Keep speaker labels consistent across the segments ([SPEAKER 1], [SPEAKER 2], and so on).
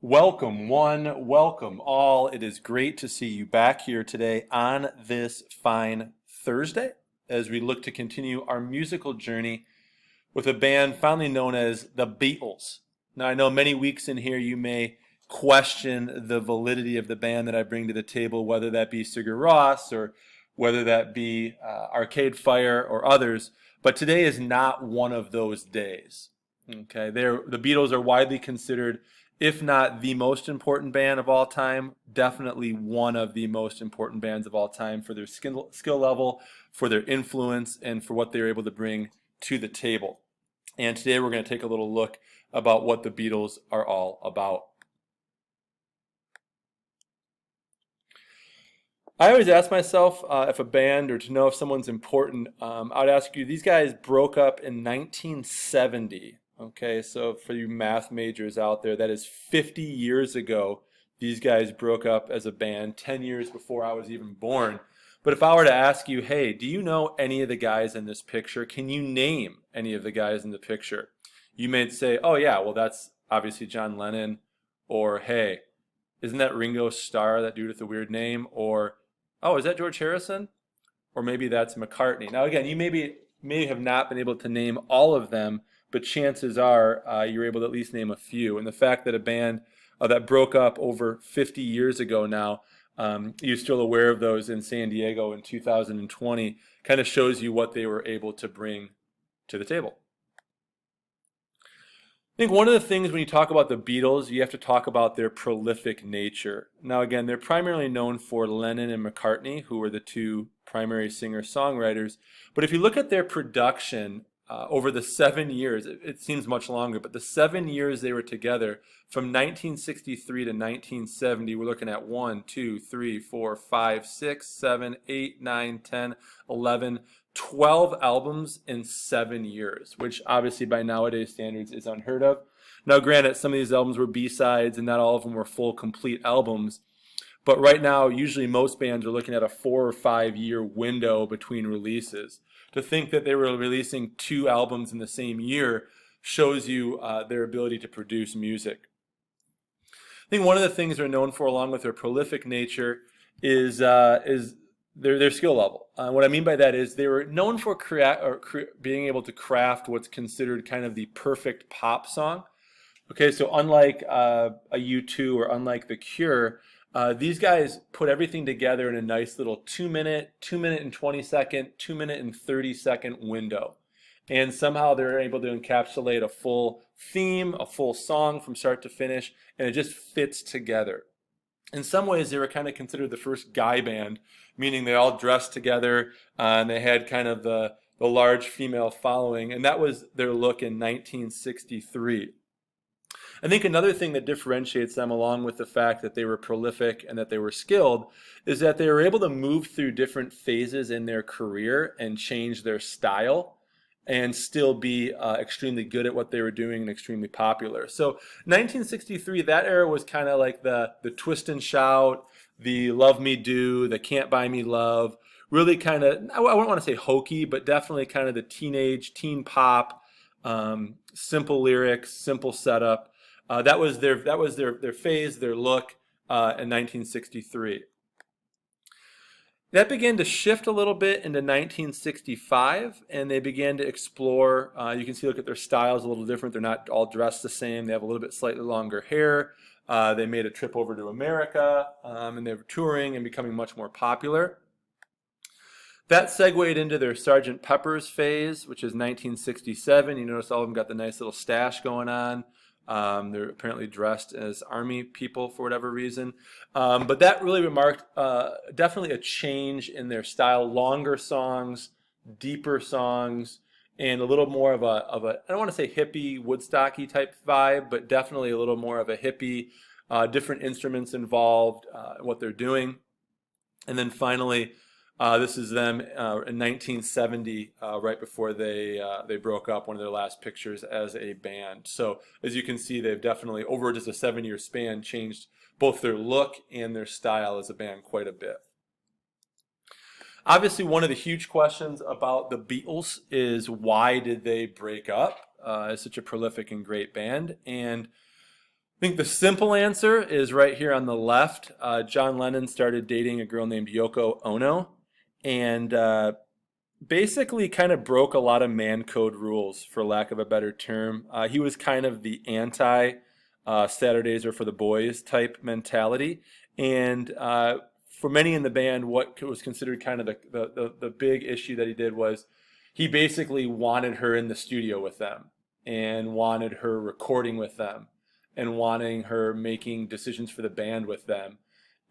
[SPEAKER 1] Welcome one, welcome all. It is great to see you back here today on this fine Thursday as we look to continue our musical journey with a band fondly known as the Beatles. Now, I know many weeks in here you may question the validity of the band that I bring to the table, whether that be Sigur Rós or whether that be Arcade Fire or others, but today is not one of those days. Okay, the Beatles are widely considered, if not the most important band of all time, definitely one of the most important bands of all time for their skill level, for their influence, and for what they're able to bring to the table. And today we're going to take a little look about what the Beatles are all about. I always ask myself if a band, or to know if someone's important, I would ask you, these guys broke up in 1970. Okay, so for you math majors out there, that is 50 years ago. These guys broke up as a band, 10 years before I was even born. But if I were to ask you, hey, do you know any of the guys in this picture? Can you name any of the guys in the picture? You may say, oh yeah, well that's obviously John Lennon. Or hey, isn't that Ringo Starr, that dude with the weird name? Or oh, is that George Harrison? Or maybe that's McCartney. Now again, you may have not been able to name all of them, but chances are you're able to at least name a few. And the fact that a band that broke up over 50 years ago now, you're still aware of those in San Diego in 2020, kind of shows you what they were able to bring to the table. I think one of the things when you talk about the Beatles, you have to talk about their prolific nature. Now again, they're primarily known for Lennon and McCartney, who were the two primary singer-songwriters. But if you look at their production over the 7 years, it seems much longer, but the 7 years they were together, from 1963 to 1970, we're looking at 1, 2, 3, 4, 5, 6, 7, 8, 9, 10, 11, 12 albums in 7 years, which obviously by nowadays standards is unheard of. Now granted, some of these albums were B-sides and not all of them were full complete albums, but right now usually most bands are looking at a 4 or 5 year window between releases. To think that they were releasing 2 albums in the same year shows you their ability to produce music. I think one of the things they're known for, along with their prolific nature, is their skill level. What I mean by that is they were known for being able to craft what's considered kind of the perfect pop song. Okay, so unlike a U2 or unlike The Cure, these guys put everything together in a nice little 2 minute, 2 minute and 20 second, 2 minute and 30-second window. And somehow they're able to encapsulate a full theme, a full song from start to finish, and it just fits together. In some ways, they were kind of considered the first guy band, meaning they all dressed together and they had kind of the large female following, and that was their look in 1963. I think another thing that differentiates them, along with the fact that they were prolific and that they were skilled, is that they were able to move through different phases in their career and change their style and still be extremely good at what they were doing and extremely popular. So 1963, that era was kind of like the twist and shout, the love me do, the can't buy me love, really kind of, I wouldn't want to say hokey, but definitely kind of the teen pop, simple lyrics, simple setup. That was their phase, their look in 1963. That began to shift a little bit into 1965, and they began to explore. You can see, look at their styles a little different. They're not all dressed the same. They have a little bit slightly longer hair. They made a trip over to America, and they were touring and becoming much more popular. That segued into their Sgt. Pepper's phase, which is 1967. You notice all of them got the nice little stash going on. They're apparently dressed as army people for whatever reason. But that really marked definitely a change in their style. Longer songs, deeper songs, and a little more of a I don't want to say hippie, Woodstocky type vibe, but definitely a little more of a hippie, different instruments involved, what they're doing. And then finally, this is them in 1970, right before they broke up, one of their last pictures as a band. So as you can see, they've definitely, over just a 7-year span, changed both their look and their style as a band quite a bit. Obviously, one of the huge questions about the Beatles is why did they break up as such a prolific and great band? And think the simple answer is right here on the left. John Lennon started dating a girl named Yoko Ono, and basically kind of broke a lot of man code rules, for lack of a better term. He was kind of the anti Saturdays are for the boys type mentality. And for many in the band, what was considered kind of the big issue that he did was he basically wanted her in the studio with them and wanted her recording with them and wanting her making decisions for the band with them.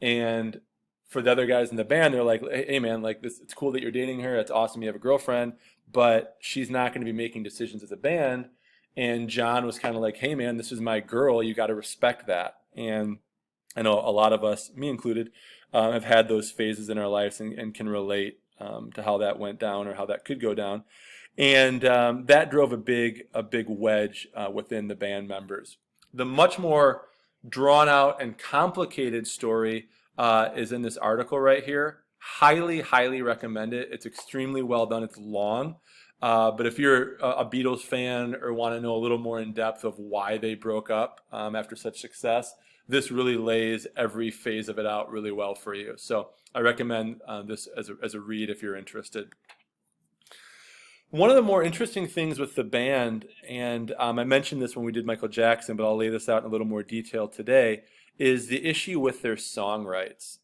[SPEAKER 1] And for the other guys in the band, they're like, hey man, like this, it's cool that you're dating her. It's awesome you have a girlfriend, but she's not going to be making decisions as a band. And John was kind of like, hey man, this is my girl. You got to respect that. And I know a lot of us, me included, have had those phases in our lives and can relate to how that went down or how that could go down. And that drove a big wedge within the band members. The much more drawn out and complicated story is in this article right here. Highly recommend it. It's extremely well done. It's long. But if you're a Beatles fan or want to know a little more in depth of why they broke up after such success, this really lays every phase of it out really well for you. So I recommend this as a read if you're interested. One of the more interesting things with the band, and I mentioned this when we did Michael Jackson, but I'll lay this out in a little more detail today, is the issue with their song rights.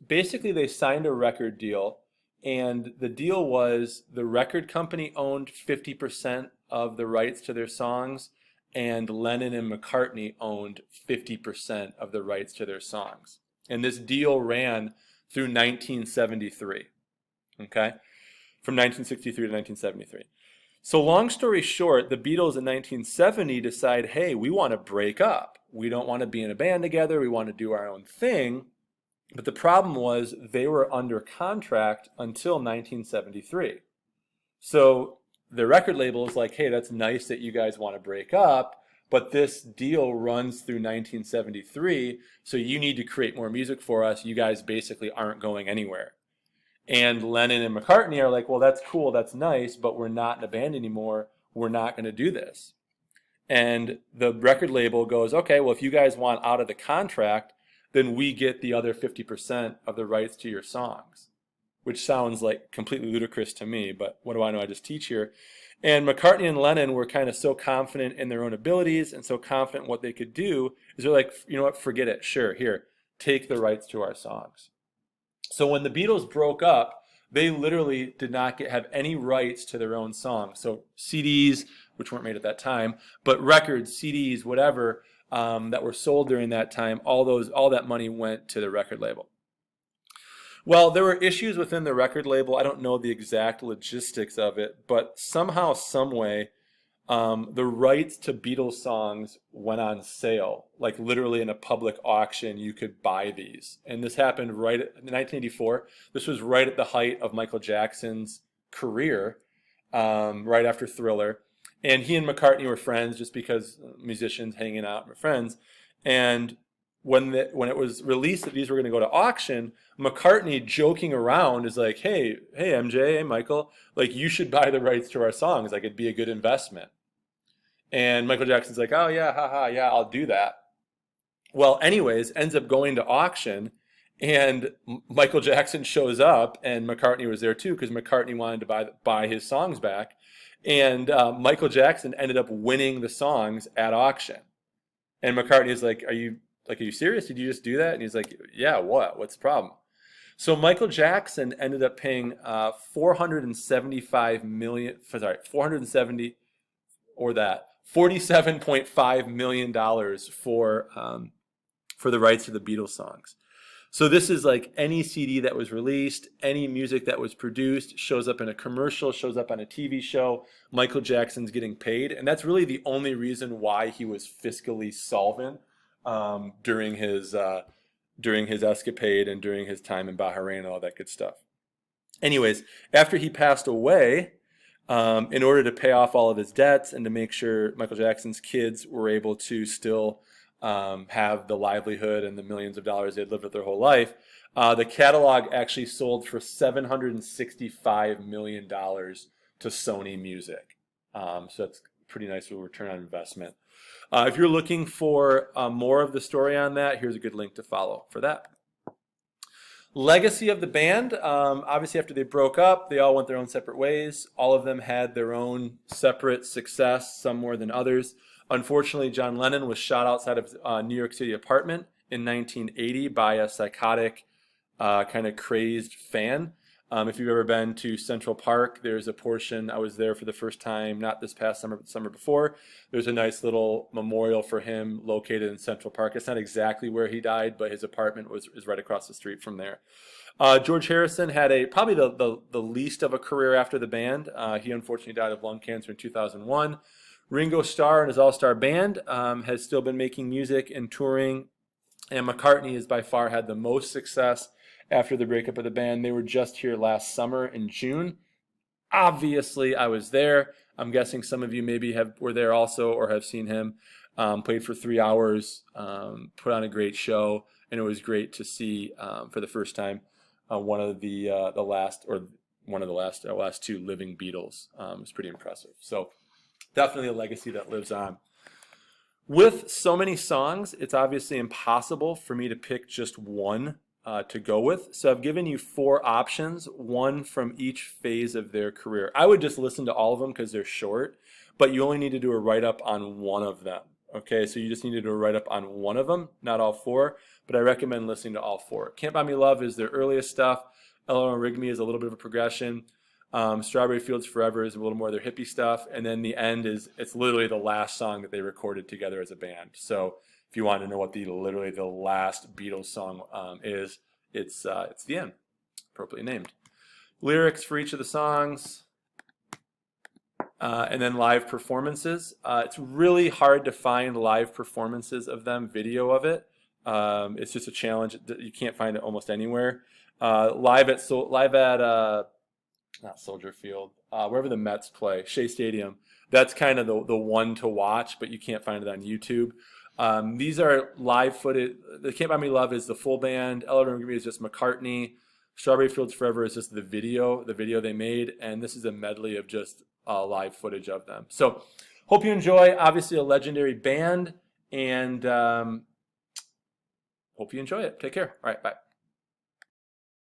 [SPEAKER 1] Basically, they signed a record deal, and the deal was the record company owned 50% of the rights to their songs, and Lennon and McCartney owned 50% of the rights to their songs. And this deal ran through 1973, okay? From 1963 to 1973. So long story short, the Beatles in 1970 decide, hey, we want to break up. We don't want to be in a band together. We want to do our own thing. But the problem was they were under contract until 1973. So the record label is like, hey, that's nice that you guys want to break up, but this deal runs through 1973, so you need to create more music for us. You guys basically aren't going anywhere. And Lennon and McCartney are like, well, that's cool, that's nice, but we're not in a band anymore. We're not going to do this. And the record label goes, okay, well, if you guys want out of the contract, then we get the other 50% of the rights to your songs, which sounds like completely ludicrous to me, but what do I know? I just teach here. And McCartney and Lennon were kind of so confident in their own abilities and so confident in what they could do, is they're like, you know what, forget it. Sure, here, take the rights to our songs. So when the Beatles broke up, they literally did not have any rights to their own songs. So CDs, which weren't made at that time, but records, CDs, whatever, that were sold during that time, all that money went to the record label. Well, there were issues within the record label. I don't know the exact logistics of it, but somehow, some way, the rights to Beatles songs went on sale, like literally in a public auction. You could buy these, and this happened in 1984. This was right at the height of Michael Jackson's career, right after Thriller, and he and McCartney were friends just because musicians hanging out were friends. And when it was released that these were going to go to auction, McCartney, joking around, is like, hey MJ, hey Michael, like you should buy the rights to our songs, like it'd be a good investment. And Michael Jackson's like, oh yeah, haha, yeah, I'll do that. Well, anyways, ends up going to auction, and Michael Jackson shows up, and McCartney was there too, because McCartney wanted to buy his songs back, and Michael Jackson ended up winning the songs at auction. And McCartney is like, are you serious? Did you just do that? And he's like, yeah, what? What's the problem? So Michael Jackson ended up paying 47.5 million dollars for the rights to the Beatles songs. So this is like any CD that was released, any music that was produced, shows up in a commercial, shows up on a TV show, Michael Jackson's getting paid. And that's really the only reason why he was fiscally solvent during his escapade and during his time in Bahrain and all that good stuff. Anyways, after he passed away, in order to pay off all of his debts and to make sure Michael Jackson's kids were able to still have the livelihood and the millions of dollars they'd lived with their whole life, the catalog actually sold for $765 million to Sony Music. So that's a pretty nice return on investment. If you're looking for more of the story on that, here's a good link to follow for that. Legacy of the band, obviously after they broke up, they all went their own separate ways. All of them had their own separate success, some more than others. Unfortunately, John Lennon was shot outside of New York City apartment in 1980 by a psychotic, kind of crazed fan. If you've ever been to Central Park, there's a portion, I was there for the first time, not this past summer, but the summer before. There's a nice little memorial for him located in Central Park. It's not exactly where he died, but his apartment is right across the street from there. George Harrison had probably the least of a career after the band. He unfortunately died of lung cancer in 2001. Ringo Starr and his all-star band has still been making music and touring, and McCartney has by far had the most success after the breakup of the band. They were just here last summer in June. Obviously, I was there. I'm guessing some of you maybe were there also or have seen him. Played for 3 hours, put on a great show, and it was great to see for the first time one of the last two living Beatles. It was pretty impressive. So definitely a legacy that lives on. With so many songs, it's obviously impossible for me to pick just one to go with. So I've given you 4 options, one from each phase of their career. I would just listen to all of them because they're short, but you only need to do a write-up on one of them. Okay, so you just need to do a write-up on one of them, not all 4, but I recommend listening to all 4. Can't Buy Me Love is their earliest stuff. Eleanor Rigby is a little bit of a progression. Strawberry Fields Forever is a little more of their hippie stuff, and then the end it's literally the last song that they recorded together as a band. So if you want to know what literally the last Beatles song is, it's the end, appropriately named. Lyrics for each of the songs, and then live performances. It's really hard to find live performances of them, video of it. It's just a challenge. You can't find it almost anywhere. Live at not Soldier Field, wherever the Mets play, Shea Stadium. That's kind of the one to watch, but you can't find it on YouTube. These are live footage. The Can't Buy Me Love is the full band. Eleanor Rigby is just McCartney. Strawberry Fields Forever is just the video they made, and this is a medley of just live footage of them. So hope you enjoy. Obviously a legendary band, and hope you enjoy it. Take care. All right, bye.